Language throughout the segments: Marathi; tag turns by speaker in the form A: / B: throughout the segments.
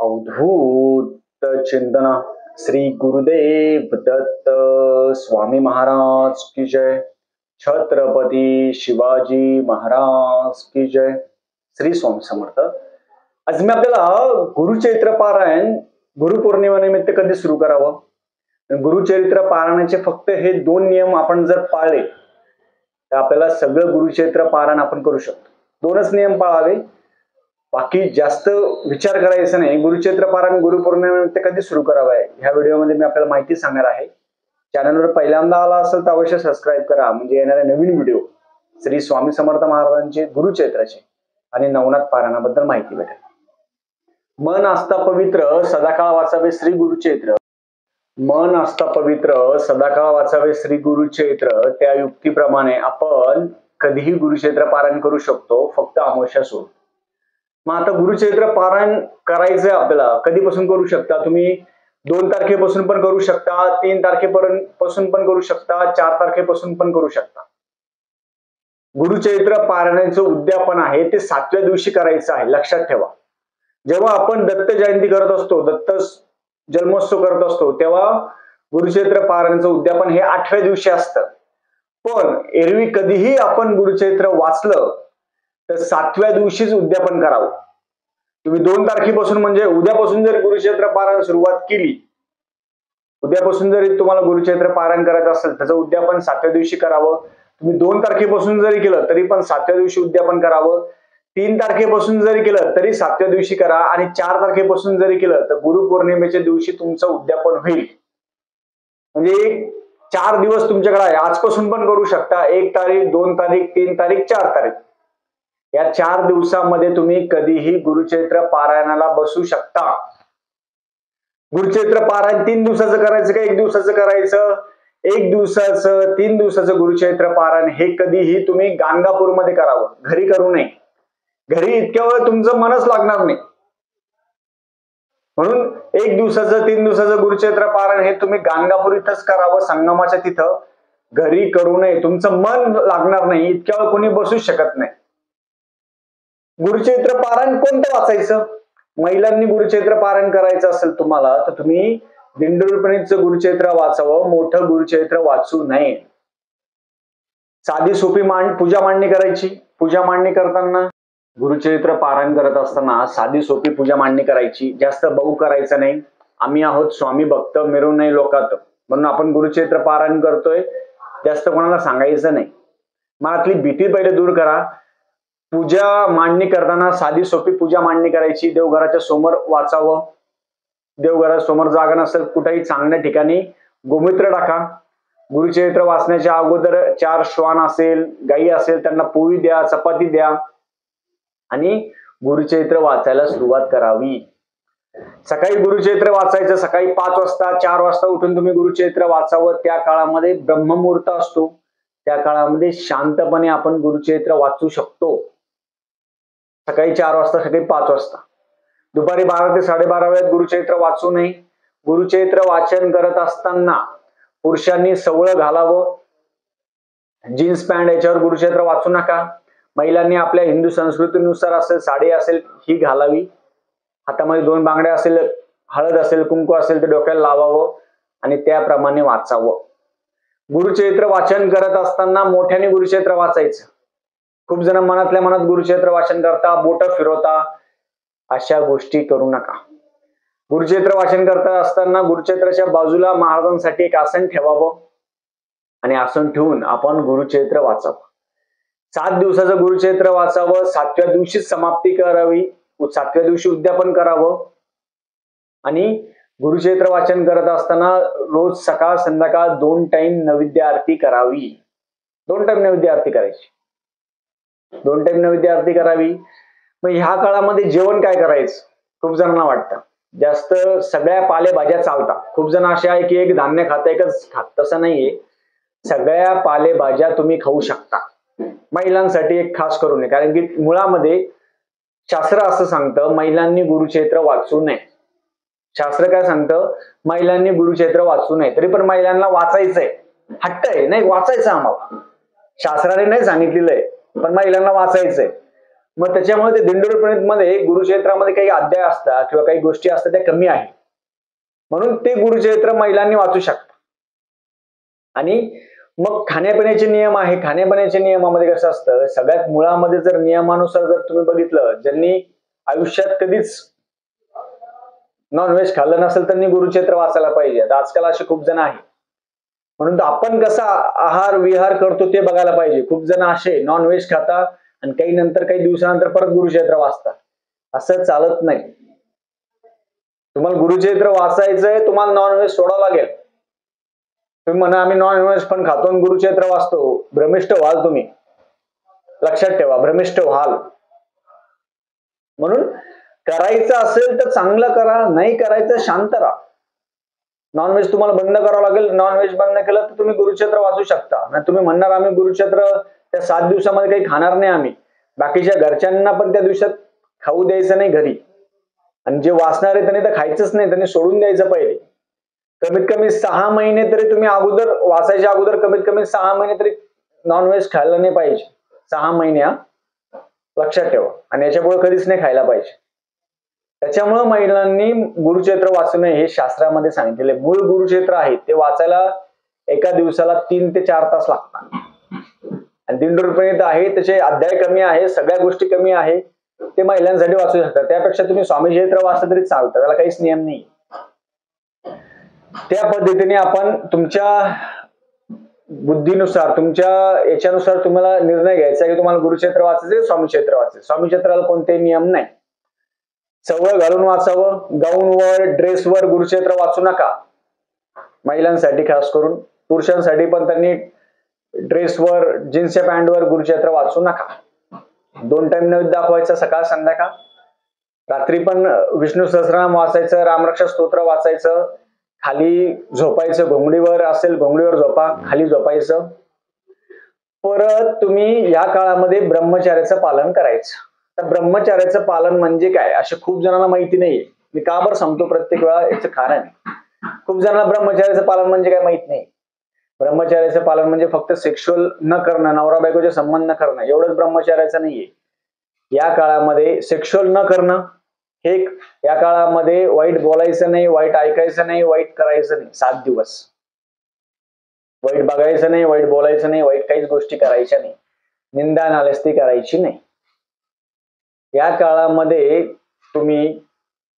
A: अवधूत चिंतन श्री गुरुदेव दत्त स्वामी महाराज की जय। छत्रपती शिवाजी महाराज की जय। श्री स्वामी समर्थ। आज मी आपल्याला गुरुचरित्र पारायण गुरुपौर्णिमेनिमित्त कधी सुरू करावं, गुरुचरित्र पारायणाचे फक्त हे 2 नियम आपण जर पाळले तर आपल्याला सगळं गुरुचरित्र पारायण आपण करू शकतो। 2च नियम पाळावे, बाकी जास्त विचार करायचा नाही। गुरुचरित्र पारायण गुरुपौर्णिमेनिमित्त कधी सुरू करावं ह्या व्हिडिओमध्ये मी आपल्याला माहिती सांगणार आहे। चॅनलवर पहिल्यांदा आला असेल तर अवश्य सबस्क्राईब करा, म्हणजे येणारे नवीन व्हिडिओ श्री स्वामी समर्थ महाराजांचे गुरुचरित्राचे आणि नवनाथ पारायणाबद्दल माहिती भेटेल। मन आस्था पवित्र सदाकाळ वाचावे श्री गुरुचरित्र। मन आस्था पवित्र सदाकाळ वाचावे श्री गुरुचरित्र। त्या युक्तीप्रमाणे आपण कधीही गुरुचरित्र पारायण करू शकतो, फक्त अमावस्या सोडून। मग आता गुरुचरित्र पारायण करायचंय आपल्याला, कधीपासून करू शकता तुम्ही? 2 तारखेपासून पण करू शकता, 3 तारखेपासून पण करू शकता, 4 तारखेपासून पण करू शकता। गुरुचरित्र पारायणाचं उद्यापन आहे ते 7व्या दिवशी करायचं आहे, लक्षात ठेवा। जेव्हा आपण दत्त जयंती करत असतो, दत्त जन्मोत्सव करत असतो, तेव्हा गुरुचरित्र पारायणाचं उद्यापन हे 8व्या दिवशी असतं। पण एरवी कधीही आपण गुरुचरित्र वाचलं तर 7व्या दिवशीच उद्यापन करावं। तुम्ही 2 तारखेपासून म्हणजे उद्यापासून जर गुरुचरित्र पारायण सुरुवात केली, उद्यापासून जरी तुम्हाला गुरुचरित्र पारायण करायचं असेल त्याचं उद्यापन 7व्या दिवशी करावं। तुम्ही 2 तारखेपासून जरी केलं तरी पण 7व्या दिवशी उद्यापन करावं। 3 तारखेपासून जरी केलं तरी 7व्या दिवशी करा, आणि 4 तारखेपासून जरी केलं तर गुरुपौर्णिमेच्या दिवशी तुमचं उद्यापन होईल। म्हणजे 4 दिवस तुमच्याकडे आहे, आजपासून पण करू शकता। 1 तारीख, 2 तारीख, 3 तारीख, 4 तारीख या 4 दिवसांमध्ये तुम्ही कधीही गुरुचरित्र पारायणाला बसू शकता। गुरुचरित्र पारायण 3 दिवसाचं करायचं का 1 दिवसाचं करायचं? 1 दिवसाचं 3 दिवसाचं गुरुचरित्र पारायण हे कधीही तुम्ही गाणगापूरमध्ये करावं, घरी करू नये। घरी इतक्या वेळ तुमचं मनच लागणार नाही, म्हणून 1 दिवसाचं 3 दिवसाचं गुरुचरित्र पारायण हे तुम्ही गाणगापूर इथंच करावं, संगमाच्या तिथं। घरी करू नये, तुमचं मन लागणार नाही, इतक्या वेळ कोणी बसू शकत नाही। गुरुचरित्र पारायण कोणतं वाचायचं? महिलांनी गुरुचरित्र पारायण करायचं असेल तुम्हाला तर तुम्ही दिंडोरीपणीचं गुरुचरित्र वाचावं, मोठं गुरुचरित्र वाचू नये। साधी सोपी पूजा मांडणी करायची। पूजा मांडणी करताना, गुरुचरित्र पारायण करत असताना साधी सोपी पूजा मांडणी करायची, जास्त बहु करायचं नाही। आम्ही आहोत स्वामी भक्त, मिरू नये लोकात, म्हणून आपण गुरुचरित्र पारायण करतोय, जास्त कोणाला सांगायचं नाही। मनातली भीती पहिले दूर करा। पूजा मांडणी करताना साधी सोपी पूजा मांडणी करायची। देवघराच्या समोर वाचावं, देवघरासमोर जागा नसेल कुठेही चांगल्या ठिकाणी गोमूत्र टाका। गुरुचरित्र वाचण्याच्या अगोदर 4 श्वान असेल, गायी असेल त्यांना पोळी द्या, चपाती द्या आणि गुरुचरित्र वाचायला सुरुवात करावी। सकाळी गुरुचरित्र वाचायचं, सकाळी 5 वाजता 4 वाजता उठून तुम्ही गुरुचरित्र वाचावं। त्या काळामध्ये ब्रह्ममुहूर्त असतो, त्या काळामध्ये शांतपणे आपण गुरुचरित्र वाचू शकतो। सकाळी 4 वाजता, सकाळी 5 वाजता। दुपारी 12 ते 12:30 वेळेत गुरुचरित्र वाचू नये। गुरुचरित्र वाचन करत असताना पुरुषांनी सवळं घालावं, जीन्स पॅन्ट याच्यावर गुरुचरित्र वाचू नका। महिलांनी आपल्या हिंदू संस्कृतीनुसार असेल, साडी असेल ही घालावी। हातामध्ये 2 बांगड्या असेल, हळद असेल, कुंकू असेल ते डोक्याला लावावं आणि त्याप्रमाणे वाचावं। गुरुचरित्र वाचन करत असताना मोठ्याने गुरुचरित्र वाचायचं। खूप जण मनातल्या मनात गुरुचरित्र वाचन करता, बोटं फिरवता, अशा गोष्टी करू नका। गुरुचरित्र वाचन करत असताना गुरुचरित्राच्या बाजूला महाराजांसाठी एक आसन ठेवावं आणि आसन ठेवून आपण गुरुचरित्र वाचावं। 7 दिवसाचं गुरुचरित्र वाचावं, 7व्या दिवशीच समाप्ती करावी, 7व्या दिवशी उद्यापन करावं। आणि गुरुचरित्र वाचन करत असताना रोज सकाळ संध्याकाळ 2 टाइम नैवेद्य आरती करावी। 2 टाइम नैवेद्य आरती करायची, 2 टाइम नैवेद्य आरती करावी। मग ह्या काळामध्ये जेवण काय करायचं? खूप जणांना वाटतं जास्त सगळ्या पालेभाज्या चालतात। खूप जण असे आहे की एक धान्य खात, एकच खात, तसं नाहीये। सगळ्या पालेभाज्या तुम्ही खाऊ शकता। महिलांसाठी एक खास करू नये, कारण की मुळामध्ये शास्त्र असं सांगतं महिलांनी गुरुचरित्र वाचू नये। शास्त्र काय सांगतं? महिलांनी गुरुचरित्र वाचू नये, तरी पण महिलांना वाचायचंय, हट्ट आहे, नाही वाचायचं आम्हाला, शास्त्राने नाही सांगितलेलं आहे, पण महिलांना वाचायचंय। मग त्याच्यामुळे ते दिंडोरी मध्ये गुरुक्षेत्रामध्ये काही अध्याय असतात किंवा काही गोष्टी असतात त्या कमी आहेत, म्हणून ते गुरुचरित्र महिलांनी वाचू शकतात. आणि मग खाण्यापिण्याचे नियम आहे. खाण्यापिण्याच्या नियमामध्ये कसं असतं, सगळ्यात मुळामध्ये जर नियमानुसार जर तुम्ही बघितलं, ज्यांनी आयुष्यात कधीच नॉनव्हेज खाल्लं नसेल त्यांनी गुरुचरित्र वाचायला पाहिजे. आता आजकाल असे खूप जण आहेत, म्हणून आपण कसा आहार विहार करतो ते बघायला पाहिजे. खूप जण असे नॉनव्हेज खातात आणि काही दिवसानंतर परत गुरुचरित्र वाचतात. असं चालत नाही. तुम्हाला गुरुचरित्र वाचायचंय, तुम्हाला नॉनव्हेज सोडावं लागेल. तुम्ही म्हणा आम्ही नॉनव्हेज पण खातो आणि गुरुचरित्र वाचतो, भ्रमिष्ट व्हाल तुम्ही. लक्षात ठेवा, भ्रमिष्ट व्हाल. म्हणून करायचं असेल तर चांगलं करा, नाही करायचं शांत राहा. नॉनव्हेज तुम्हाला बंद करावं लागेल. नॉनव्हेज बंद केलं तर तुम्ही गुरुचरित्र वाचू शकता. नाही तुम्ही म्हणणार आम्ही गुरुचरित्र त्या 7 दिवसामध्ये काही खाणार नाही आम्ही, बाकीच्या घरच्यांना पण त्या दिवसात खाऊ द्यायचं नाही घरी, आणि जे वाचणार आहे त्यांनी तर खायचंच नाही, त्यांनी सोडून द्यायचं पहिले. कमीत कमी 6 महिने तरी तुम्ही अगोदर वाचायच्या अगोदर कमीत कमी 6 महिने तरी नॉनव्हेज खायला नाही पाहिजे. 6 महिने, लक्षात ठेवा. आणि याच्यापुढे कधीच नाही खायला पाहिजे. त्याच्यामुळे महिलांनी गुरुचरित्र वाचू नये हे शास्त्रामध्ये सांगितलेले. मूळ गुरुचरित्र आहे ते वाचायला एका दिवसाला 3 ते 4 तास लागतात. आणि दिंडोरीपर्यंत आहे, त्याचे अध्याय कमी आहे, सगळ्या गोष्टी कमी आहे, ते महिलांसाठी वाचू शकतात. त्यापेक्षा तुम्ही स्वामी चरित्र वाचलं तरी चालतं, त्याला काहीच नियम नाही. त्या पद्धतीने आपण तुमच्या बुद्धीनुसार, तुमच्या याच्यानुसार तुम्हाला निर्णय घ्यायचा की तुम्हाला गुरुचरित्र वाचायचे, स्वामी चरित्र वाचायचे. स्वामी चरित्राला कोणतेही नियम नाही. सवय घालून वाचावं. गाऊनवर ड्रेसवर गुरुचरित्र वाचू नका, महिलांसाठी खास करून. पुरुषांसाठी पण त्यांनी ड्रेसवर जीन्सच्या पॅन्टवर गुरुचरित्र वाचू नका. 2 टाइम नैवेद्य दाखवायचा, सकाळ संध्याकाळ. रात्री पण विष्णू सहस्रनाम वाचायचं, रामरक्षा स्तोत्र वाचायचं. खाली झोपायचं, घोंगडीवर असेल घोंगडीवर झोपा, खाली झोपायचं. परत तुम्ही या काळामध्ये ब्रह्मचर्याचं पालन करायचं. तर ब्रह्मचर्याचं पालन म्हणजे काय, असे खूप जणांना माहिती नाहीये. मी का बरं सांगतो प्रत्येक वेळा, याचं कारण खूप जणांना ब्रह्मचर्याचं पालन म्हणजे काय माहित नाही. ब्रह्मचर्याचं पालन म्हणजे फक्त सेक्शुअल न करणं, नवरा बायकोचे संबंध न करणं, एवढंच ब्रह्मचर्याचं नाहीये. या काळामध्ये सेक्शुअल न करणं हे, या काळामध्ये वाईट बोलायचं नाही, वाईट ऐकायचं नाही, वाईट करायचं नाही. 7 दिवस वाईट बघायचं नाही, वाईट बोलायचं नाही, वाईट काहीच गोष्टी करायच्या नाही. निंदा नालस्ती करायची नाही. या काळामध्ये तुम्ही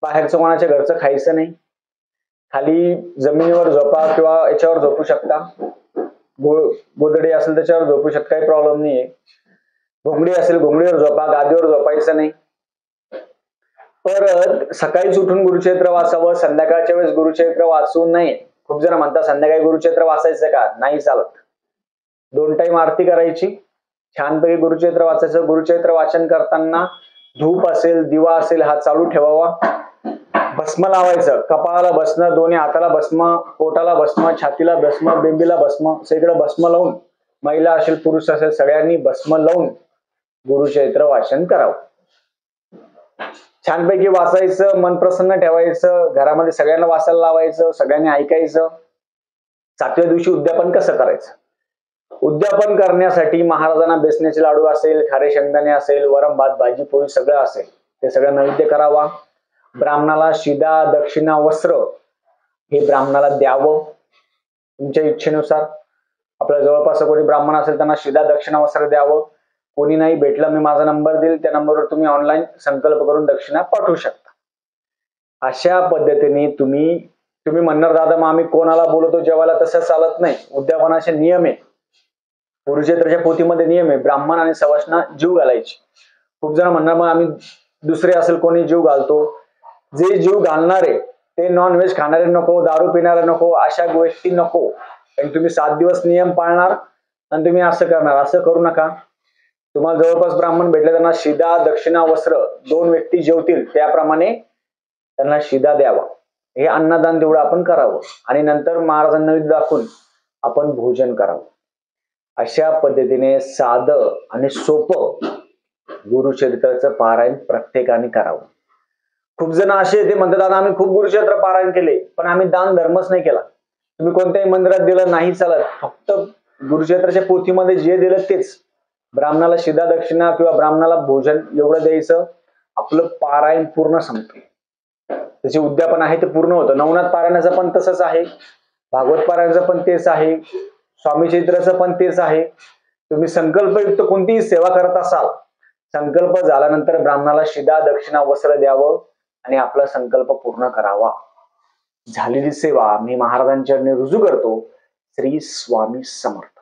A: बाहेरचं कोणाच्या घरचं खायचं नाही. खाली जमिनीवर झोपा किंवा याच्यावर झोपू शकता. गोदडी असेल त्याच्यावर झोपू शकता, काही प्रॉब्लेम नाहीये. घोंगडी असेल घोंगडीवर झोपा, गादीवर झोपायचं नाही. परत सकाळीच उठून गुरुचरित्र वाचावं, संध्याकाळच्या वेळेस गुरुचरित्र वाचू नये. खूप जण म्हणतात संध्याकाळी गुरुचरित्र वाचायचं का, नाही चालत. 2 टाइम आरती करायची, छानपैकी गुरुचरित्र वाचायचं. गुरुचरित्र वाचन करताना धूप असेल, दिवा असेल हा चालू ठेवावा. भस्म लावायचं, कपाळाला भस्म, दोन्ही हाताला भस्म, पोटाला भस्म, छातीला भस्म, बेंबीला भस्म, सगळं भस्म लावून, महिला असेल पुरुष असेल सगळ्यांनी भस्म लावून गुरुचरित्र वाचन करावं. छानपैकी वाचायचं, मन प्रसन्न ठेवायचं, घरामध्ये सगळ्यांना वाचायला लावायचं, सगळ्यांनी ऐकायचं. 7व्या दिवशी उद्यापन कसं करायचं, उद्यापन करण्यासाठी महाराजांना बेसनाचे लाडू असेल, खारे शेंगदाणे असेल, वरम भात भाजी पोळी सगळं असेल, ते सगळं नैवेद्य करावा. ब्राह्मणाला शिदा दक्षिणा वस्त्र हे ब्राह्मणाला द्यावं तुमच्या इच्छेनुसार. आपल्या जवळपास कोणी ब्राह्मण असेल त्यांना शिदा दक्षिणा वस्त्र द्यावं. कोणी नाही भेटलं, मी माझा नंबर देईल, त्या नंबरवर तुम्ही ऑनलाईन संकल्प करून दक्षिणा पाठवू शकता. अशा पद्धतीने तुम्ही म्हणणार दादा मग आम्ही कोणाला बोलवतो जेवायला, तसं चालत नाही. उद्यापनाचे नियम आहे, गुरुचरित्राच्या पोथीमध्ये नियम आहे. ब्राह्मण आणि सवाष्णा जीव घालायचे. खूप जण म्हणणार मग आम्ही दुसरे असेल कोणी जीव घालतो. जे जीव घालणारे ते नॉनव्हेज खाणारे नको, दारू पिणारे नको, अशा गोष्टी नको. कारण तुम्ही 7 दिवस नियम पाळणार आणि तुम्ही असं करणार, असं करू नका. तुम्हाला जवळपास ब्राह्मण भेटले, त्यांना शिदा दक्षिणा वस्त्र, 2 व्यक्ती जेवतील त्याप्रमाणे त्यांना शिदा द्यावा. हे अन्नदान तेवढं आपण करावं आणि नंतर महाराजांना नैवेद्य दाखवून आपण भोजन करावं. अशा पद्धतीने साधं आणि सोपं गुरुचरित्राचं पारायण प्रत्येकाने करावं. खूप जण असे ते म्हणतात दादा आम्ही खूप गुरुचरित्र पारायण केले पण आम्ही दान धर्मच नाही केला. तुम्ही कोणत्याही मंदिरात दिलं नाही चालत, फक्त गुरुचरित्राच्या पोथीमध्ये जे दिलं तेच. ब्राह्मणाला शिदा दक्षिणा किंवा ब्राह्मणाला भोजन एवढं द्यायचं, आपलं पारायण पूर्ण संपते. त्याचे उद्यापन आहे ते पूर्ण होतं. नवनाथ पारायणाचं पण तसंच आहे, भागवत पारायणाचं पण तेच आहे, स्वामी चरित्राचं पण तेच आहे. तुम्ही संकल्पयुक्त कोणतीही सेवा करत असाल, संकल्प झाल्यानंतर ब्राह्मणाला शिदा दक्षिणा वस्त्र द्यावं आणि आपला संकल्प पूर्ण करावा. झालेली सेवा मी महाराजांच्या चरणी रुजू करतो. श्री स्वामी समर्थ.